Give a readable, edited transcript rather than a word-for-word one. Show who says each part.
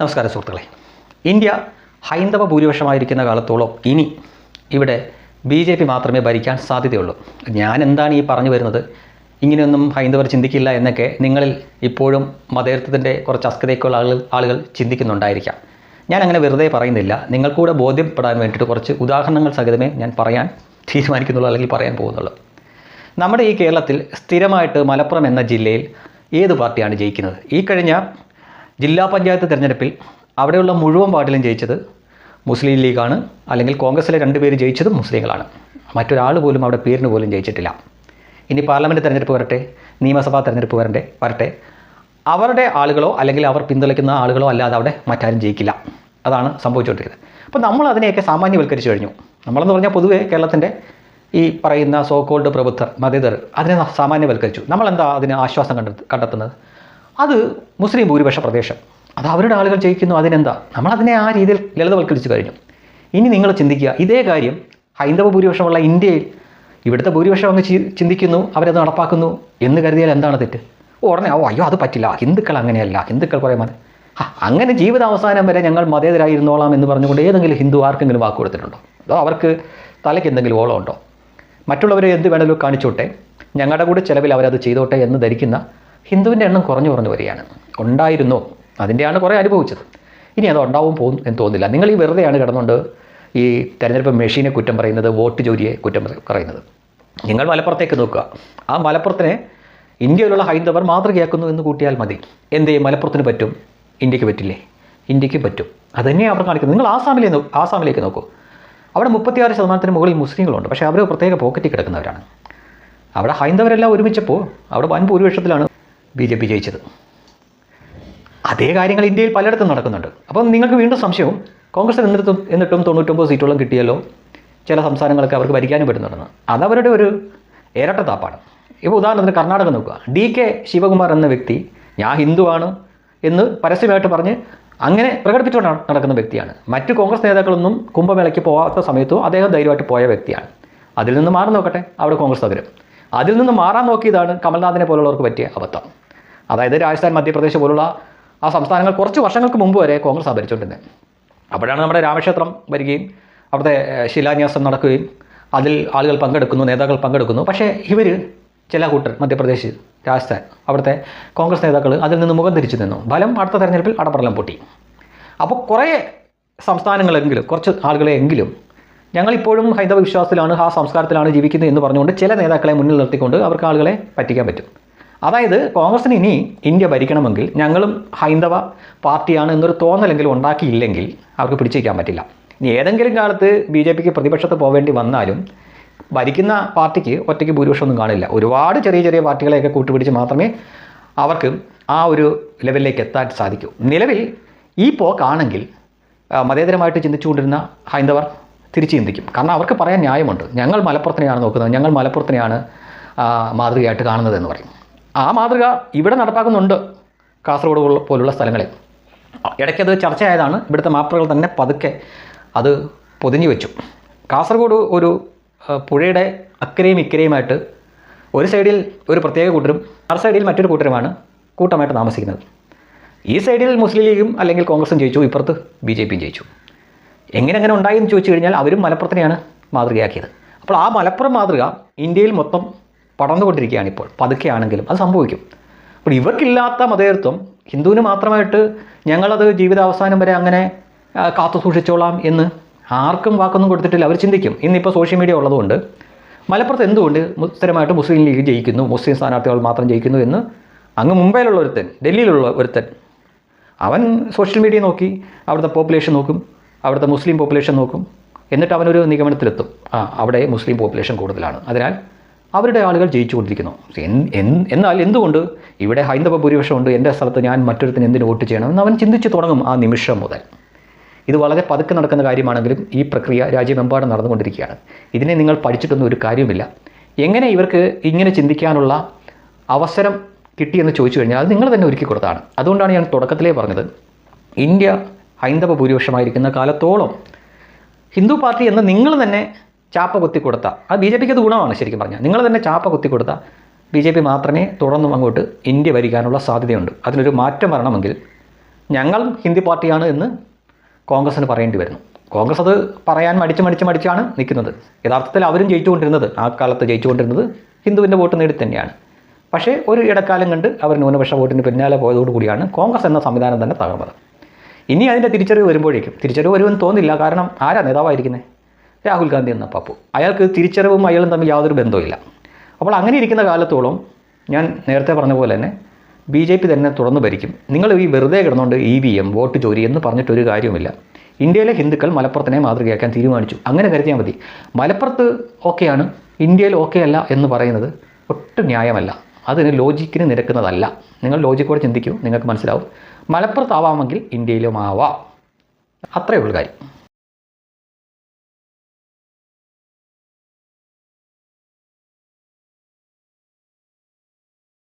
Speaker 1: നമസ്കാരം സുഹൃത്തുക്കളെ. ഇന്ത്യ ഹൈന്ദവ ഭൂരിപക്ഷമായിരിക്കുന്ന കാലത്തോളം ഇനി ഇവിടെ BJP മാത്രമേ ഭരിക്കാൻ സാധ്യതയുള്ളൂ. ഞാൻ എന്താണ് ഈ പറഞ്ഞു വരുന്നത്? ഇങ്ങനെയൊന്നും ഹൈന്ദവർ ചിന്തിക്കില്ല എന്നൊക്കെ നിങ്ങളിൽ ഇപ്പോഴും മതേതരത്വത്തിൻ്റെ കുറച്ച് അസ്കതയൊക്കെയുള്ള ആളുകൾ ചിന്തിക്കുന്നുണ്ടായിരിക്കാം. ഞാൻ അങ്ങനെ വെറുതെ പറയുന്നില്ല. നിങ്ങൾക്കൂടെ ബോധ്യപ്പെടാൻ വേണ്ടിയിട്ട് കുറച്ച് ഉദാഹരണങ്ങൾ സഹിതമേ ഞാൻ പറയാൻ തീരുമാനിക്കുന്നുള്ളൂ, അല്ലെങ്കിൽ പറയാൻ പോകുന്നുള്ളൂ. നമ്മുടെ ഈ കേരളത്തിൽ സ്ഥിരമായിട്ട് മലപ്പുറം എന്ന ജില്ലയിൽ ഏത് പാർട്ടിയാണ് ജയിക്കുന്നത്? ഈ കഴിഞ്ഞ ജില്ലാ പഞ്ചായത്ത് തിരഞ്ഞെടുപ്പിൽ അവിടെയുള്ള മുഴുവൻ വാർഡിലും ജയിച്ചത് മുസ്ലിം ലീഗാണ്, അല്ലെങ്കിൽ കോൺഗ്രസ്സിലെ 2 പേര് ജയിച്ചതും മുസ്ലിങ്ങളാണ്. മറ്റൊരാൾ പോലും അവിടെ പേരിന് പോലും ജയിച്ചിട്ടില്ല. ഇനി പാർലമെൻറ്റ് തിരഞ്ഞെടുപ്പ് വരട്ടെ, നിയമസഭാ തിരഞ്ഞെടുപ്പ് വരട്ടെ, അവരുടെ ആളുകളോ അല്ലെങ്കിൽ അവർ പിന്തുണയ്ക്കുന്ന ആളുകളോ അല്ലാതെ അവിടെ മറ്റാരും ജയിക്കില്ല. അതാണ് സംഭവിച്ചുകൊണ്ടിരിക്കുന്നത്. അപ്പോൾ നമ്മൾ അതിനെയൊക്കെ സാമാന്യവൽക്കരിച്ചു കഴിഞ്ഞു. നമ്മളെന്ന് പറഞ്ഞാൽ പൊതുവേ കേരളത്തിൻ്റെ ഈ പറയുന്ന സോ കോൾഡ് പ്രബുദ്ധർ, മതേതർ, അതിനെ സാമാന്യവൽക്കരിച്ചു. നമ്മളെന്താ അതിന് ആശ്വാസം കണ്ടെത്തുന്നത്? അത് മുസ്ലിം ഭൂരിപക്ഷ പ്രദേശം, അത് അവരുടെ ആളുകൾ ജയിക്കുന്നു, അതിനെന്താ? നമ്മളതിനെ ആ രീതിയിൽ ലളിതവൽക്കരിച്ചു കഴിഞ്ഞു. ഇനി നിങ്ങൾ ചിന്തിക്കുക, ഇതേ കാര്യം ഹൈന്ദവ ഭൂരിപക്ഷമുള്ള ഇന്ത്യയിൽ ഇവിടുത്തെ ഭൂരിപക്ഷം അങ്ങ് ചിന്തിക്കുന്നു, അവരത് നടപ്പാക്കുന്നു എന്ന് കരുതിയാൽ എന്താണ് തെറ്റ്? ഉടനെ അയ്യോ അത് പറ്റില്ല, ഹിന്ദുക്കൾ അങ്ങനെയല്ല, ഹിന്ദുക്കൾ കുറേ അങ്ങനെ ജീവിതാവസാനം വരെ ഞങ്ങൾ മതേതരായിരുന്നോളാം എന്ന് പറഞ്ഞുകൊണ്ട് ഏതെങ്കിലും ഹിന്ദു ആർക്കെങ്കിലും വാക്ക് കൊടുത്തിട്ടുണ്ടോ? അതോ അവർക്ക് തലയ്ക്ക് എന്തെങ്കിലും ഓളമുണ്ടോ? മറ്റുള്ളവരെ എന്ത് വേണമെങ്കിലും കാണിച്ചോട്ടെ, ഞങ്ങളുടെ കൂടെ ചിലവിൽ അവരത് ചെയ്തോട്ടെ എന്ന് ധരിക്കുന്ന ഹിന്ദുവിൻ്റെ എണ്ണം കുറഞ്ഞു വരികയാണ്. ഉണ്ടായിരുന്നോ? അതിൻ്റെയാണ് കുറേ അനുഭവിച്ചത്. ഇനി അത് ഉണ്ടാവും പോകും എന്ന് തോന്നുന്നില്ല. നിങ്ങൾ ഈ വെറുതെയാണ് കിടന്നുകൊണ്ട് ഈ തെരഞ്ഞെടുപ്പ് മെഷീനെ കുറ്റം പറയുന്നത്, വോട്ട് ജോലിയെ കുറ്റം പറയുന്നത്. നിങ്ങൾ മലപ്പുറത്തേക്ക് നോക്കുക. ആ മലപ്പുറത്തിനെ ഇന്ത്യയിലുള്ള ഹൈന്ദവർ മാതൃകയാക്കുന്നു എന്ന് കൂട്ടിയാൽ മതി. എന്തേ മലപ്പുറത്തിന് പറ്റും, ഇന്ത്യക്ക് പറ്റില്ലേ? ഇന്ത്യക്ക് പറ്റും. അതുതന്നെയാണ് അവർ കാണിക്കുന്നത്. നിങ്ങൾ ആസാമിലേക്ക് നോക്കൂ. അവിടെ 36% മുകളിൽ മുസ്ലിങ്ങളുണ്ട്. പക്ഷേ അവർ പ്രത്യേക പോക്കറ്റിൽ കിടക്കുന്നവരാണ്. അവിടെ ഹൈന്ദവരെല്ലാം ഒരുമിച്ചപ്പോൾ അവിടെ വൻ ഭൂരിപക്ഷത്തിലാണ് BJP ജയിച്ചത്. അതേ കാര്യങ്ങൾ ഇന്ത്യയിൽ പലയിടത്തും നടക്കുന്നുണ്ട്. അപ്പം നിങ്ങൾക്ക് വീണ്ടും സംശയവും, കോൺഗ്രസ് എന്നിട്ടും 99 സീറ്റോളം കിട്ടിയല്ലോ, ചില സംസ്ഥാനങ്ങളൊക്കെ അവർക്ക് ഭരിക്കാനും പറ്റുന്നുണ്ടെന്ന്. അതവരുടെ ഒരു ഇരട്ടത്താപ്പാണ്. ഇപ്പോൾ ഉദാഹരണത്തിന് കർണാടക നോക്കുക. DK ശിവകുമാർ എന്ന വ്യക്തി ഞാൻ ഹിന്ദുവാണ് എന്ന് പരസ്യമായിട്ട് പറഞ്ഞ് അങ്ങനെ പ്രകടിപ്പിച്ചുകൊണ്ട് നടക്കുന്ന വ്യക്തിയാണ്. മറ്റ് കോൺഗ്രസ് നേതാക്കളൊന്നും കുംഭമേളയ്ക്ക് പോകാത്ത സമയത്തോ അദ്ദേഹം ധൈര്യമായിട്ട് പോയ വ്യക്തിയാണ്. അതിൽ നിന്ന് മാറി നോക്കട്ടെ, അവിടെ കോൺഗ്രസ് തകരും. അതിൽ നിന്ന് മാറാൻ നോക്കിയതാണ് കമൽനാഥിനെ പോലുള്ളവർക്ക് പറ്റിയ അബദ്ധം. അതായത് രാജസ്ഥാൻ, മധ്യപ്രദേശ് പോലുള്ള ആ സംസ്ഥാനങ്ങൾ കുറച്ച് വർഷങ്ങൾക്ക് മുമ്പ് വരെ കോൺഗ്രസ് ഭരിച്ചുകൊണ്ടിരുന്നത്. അപ്പോഴാണ് നമ്മുടെ രാമക്ഷേത്രം വരികയും അവിടുത്തെ ശിലാന്യാസം നടക്കുകയും അതിൽ ആളുകൾ പങ്കെടുക്കുന്നു, നേതാക്കൾ പങ്കെടുക്കുന്നു. പക്ഷേ ഇവർ ചില കൂട്ടർ മധ്യപ്രദേശ്, രാജസ്ഥാൻ, അവിടുത്തെ കോൺഗ്രസ് നേതാക്കൾ അതിൽ നിന്ന് മുഖം തിരിച്ചു നിന്നു. ഫലം അടുത്ത തെരഞ്ഞെടുപ്പിൽ അടപടലം പൊട്ടി. അപ്പോൾ കുറേ സംസ്ഥാനങ്ങളെങ്കിലും കുറച്ച് ആളുകളെങ്കിലും ഞങ്ങളിപ്പോഴും ഹൈന്ദവ വിശ്വാസത്തിലാണ്, ആ സംസ്കാരത്തിലാണ് ജീവിക്കുന്നത് എന്ന് പറഞ്ഞുകൊണ്ട് ചില നേതാക്കളെ മുന്നിൽ നിർത്തിക്കൊണ്ട് അവർക്ക് ആളുകളെ പറ്റിക്കാൻ പറ്റും. അതായത് കോൺഗ്രസിന് ഇനി ഇന്ത്യ ഭരിക്കണമെങ്കിൽ ഞങ്ങളും ഹൈന്ദവ പാർട്ടിയാണ് എന്നൊരു തോന്നലെങ്കിലും ഉണ്ടാക്കിയില്ലെങ്കിൽ അവർക്ക് പിടിച്ചിരിക്കാൻ പറ്റില്ല. ഇനി ഏതെങ്കിലും കാലത്ത് BJPക്ക് പ്രതിപക്ഷത്ത് പോവേണ്ടി വന്നാലും ഭരിക്കുന്ന പാർട്ടിക്ക് ഒറ്റയ്ക്ക് ഭൂരിപക്ഷമൊന്നും കാണില്ല. ഒരുപാട് ചെറിയ ചെറിയ പാർട്ടികളെയൊക്കെ കൂട്ടുപിടിച്ച് മാത്രമേ അവർക്ക് ആ ഒരു ലെവലിലേക്ക് എത്താൻ സാധിക്കൂ. നിലവിൽ ഈ പോക്കാണെങ്കിൽ മതേതരമായിട്ട് ചിന്തിച്ചുകൊണ്ടിരുന്ന ഹൈന്ദവർ തിരിച്ച് ചിന്തിക്കും. കാരണം അവർക്ക് പറയാൻ ന്യായമുണ്ട്. ഞങ്ങൾ മലപ്പുറത്തിനെയാണ് നോക്കുന്നത്, ഞങ്ങൾ മലപ്പുറത്തിനെയാണ് മാതൃകയായിട്ട് കാണുന്നതെന്ന് പറയും. ആ മാതൃക ഇവിടെ നടപ്പാക്കുന്നുണ്ട്, കാസർഗോഡ് പോലുള്ള സ്ഥലങ്ങളിൽ. ഇടയ്ക്കത് ചർച്ചയായതാണ്. ഇവിടുത്തെ മാപ്പുകൾ തന്നെ പതുക്കെ അത് പൊതിഞ്ഞു വെച്ചു. കാസർഗോഡ് ഒരു പുഴയുടെ അക്കരയും ഇക്കരയുമായിട്ട് ഒരു സൈഡിൽ ഒരു പ്രത്യേക കൂട്ടരും മറു സൈഡിൽ മറ്റൊരു കൂട്ടരുമാണ് കൂട്ടമായിട്ട് താമസിക്കുന്നത്. ഈ സൈഡിൽ മുസ്ലിം ലീഗും അല്ലെങ്കിൽ കോൺഗ്രസും ജയിച്ചു, ഇപ്പുറത്ത് BJPയും ജയിച്ചു. എങ്ങനെ ഉണ്ടായി എന്ന് ചോദിച്ചു കഴിഞ്ഞാൽ അവരും മലപ്പുറത്തിനെയാണ് മാതൃകയാക്കിയത്. അപ്പോൾ ആ മലപ്പുറം മാതൃക ഇന്ത്യയിൽ മൊത്തം പടർന്നുകൊണ്ടിരിക്കുകയാണ് ഇപ്പോൾ. പതുക്കെയാണെങ്കിലും അത് സംഭവിക്കും. അപ്പോൾ ഇവർക്കില്ലാത്ത മതേതരത്വം ഹിന്ദുവിന് മാത്രമായിട്ട് ഞങ്ങളത് ജീവിതാവസാനം വരെ അങ്ങനെ കാത്തു സൂക്ഷിച്ചോളാം എന്ന് ആർക്കും വാക്കൊന്നും കൊടുത്തിട്ടില്ല. അവർ ചിന്തിക്കും. ഇന്നിപ്പോൾ സോഷ്യൽ മീഡിയ ഉള്ളതുകൊണ്ട് മലപ്പുറത്ത് എന്തുകൊണ്ട് സ്ഥിരമായിട്ട് മുസ്ലിം ലീഗ് ജയിക്കുന്നു, മുസ്ലിം സ്ഥാനാർത്ഥികൾ മാത്രം ജയിക്കുന്നു എന്ന് അങ്ങ് മുംബൈയിലുള്ള ഒരുത്തൻ, ഡൽഹിയിലുള്ള ഒരുത്തൻ, അവൻ സോഷ്യൽ മീഡിയ നോക്കി അവിടുത്തെ പോപ്പുലേഷൻ നോക്കും, അവിടുത്തെ മുസ്ലിം പോപ്പുലേഷൻ നോക്കും, എന്നിട്ട് അവനൊരു നിഗമനത്തിലെത്തും, അവിടെ മുസ്ലിം പോപ്പുലേഷൻ കൂടുതലാണ്, അതിനാൽ അവരുടെ ആളുകൾ ജയിച്ചുകൊണ്ടിരിക്കുന്നു. എന്നാൽ എന്തുകൊണ്ട് ഇവിടെ ഹൈന്ദവ ഭൂരിപക്ഷമുണ്ട്, എൻ്റെ സ്ഥലത്ത് ഞാൻ മറ്റൊരുത്തിന് എന്തിനു വോട്ട് ചെയ്യണമെന്ന് അവൻ ചിന്തിച്ച് തുടങ്ങും ആ നിമിഷം മുതൽ. ഇത് വളരെ പതുക്കെ നടക്കുന്ന കാര്യമാണെങ്കിലും ഈ പ്രക്രിയ രാജ്യമെമ്പാടും നടന്നുകൊണ്ടിരിക്കുകയാണ്. ഇതിനെ നിങ്ങൾ പഠിച്ചിട്ടൊന്നും ഒരു കാര്യവുമില്ല. എങ്ങനെ ഇവർക്ക് ഇങ്ങനെ ചിന്തിക്കാനുള്ള അവസരം കിട്ടിയെന്ന് ചോദിച്ചു കഴിഞ്ഞാൽ അത് നിങ്ങൾ തന്നെ ഒരുക്കി കൊടുത്താണ്. അതുകൊണ്ടാണ് ഞാൻ തുടക്കത്തിലേ പറഞ്ഞത്, ഇന്ത്യ ഹൈന്ദവ ഭൂരിപക്ഷമായിരിക്കുന്ന കാലത്തോളം ഹിന്ദു പാർട്ടി എന്ന് നിങ്ങൾ തന്നെ ചാപ്പ കുത്തിക്കൊടുത്ത, അത് BJPക്ക് അത് ഗുണമാണ്. ശരിക്കും പറഞ്ഞാൽ നിങ്ങൾ തന്നെ ചാപ്പ കുത്തിക്കൊടുത്ത BJP മാത്രമേ തുടർന്നും അങ്ങോട്ട് ഇന്ത്യ ഭരിക്കാനുള്ള സാധ്യതയുണ്ട്. അതിനൊരു മാറ്റം വരണമെങ്കിൽ ഞങ്ങളും ഹിന്ദി പാർട്ടിയാണ് എന്ന് കോൺഗ്രസ്സിന് പറയേണ്ടി വരുന്നു. കോൺഗ്രസ് അത് പറയാൻ മടിച്ചാണ് നിൽക്കുന്നത്. യഥാർത്ഥത്തിൽ അവരും ജയിച്ചുകൊണ്ടിരുന്നത്, ആ കാലത്ത് ജയിച്ചുകൊണ്ടിരുന്നത് ഹിന്ദുവിൻ്റെ വോട്ട് നേടി തന്നെയാണ്. പക്ഷേ ഒരു ഇടക്കാലം കണ്ട് അവർ ന്യൂനപക്ഷ വോട്ടിന് പിന്നാലെ പോയതോടുകൂടിയാണ് കോൺഗ്രസ് എന്ന സംവിധാനം തന്നെ തകർന്നത്. ഇനി അതിൻ്റെ തിരിച്ചറിവ് വരുമെന്ന് തോന്നില്ല. കാരണം ആരാ നേതാവായിരിക്കുന്നത്? രാഹുൽ ഗാന്ധി എന്ന പപ്പു. അയാൾക്ക് തിരിച്ചറിവും അയാളും തമ്മിൽ യാതൊരു ബന്ധവുമില്ല. അപ്പോൾ അങ്ങനെ ഇരിക്കുന്ന കാലത്തോളം ഞാൻ നേരത്തെ പറഞ്ഞ പോലെ തന്നെ BJP തന്നെ തുടർന്ന് ഭരിക്കും. നിങ്ങൾ ഈ വെറുതെ കിടന്നുകൊണ്ട് EVM വോട്ട് ചോരി എന്ന് പറഞ്ഞിട്ടൊരു കാര്യവുമില്ല. ഇന്ത്യയിലെ ഹിന്ദുക്കൾ മലപ്പുറത്തിനെ മാതൃകയാക്കാൻ തീരുമാനിച്ചു. അങ്ങനെ കരുതിയാൽ മതി. മലപ്പുറത്ത് ഓക്കെയാണ്, ഇന്ത്യയിൽ ഓക്കെ അല്ല എന്ന് പറയുന്നത് ഒട്ടും ന്യായമല്ല. അതിന് ലോജിക്കിന് നിരക്കുന്നതല്ല. നിങ്ങൾ ലോജിക്കോടെ ചിന്തിക്കൂ, നിങ്ങൾക്ക് മനസ്സിലാവും. മലപ്പുറത്താവാമെങ്കിൽ ഇന്ത്യയിലും ആവാം. അത്രയേ ഉള്ളൂ കാര്യം.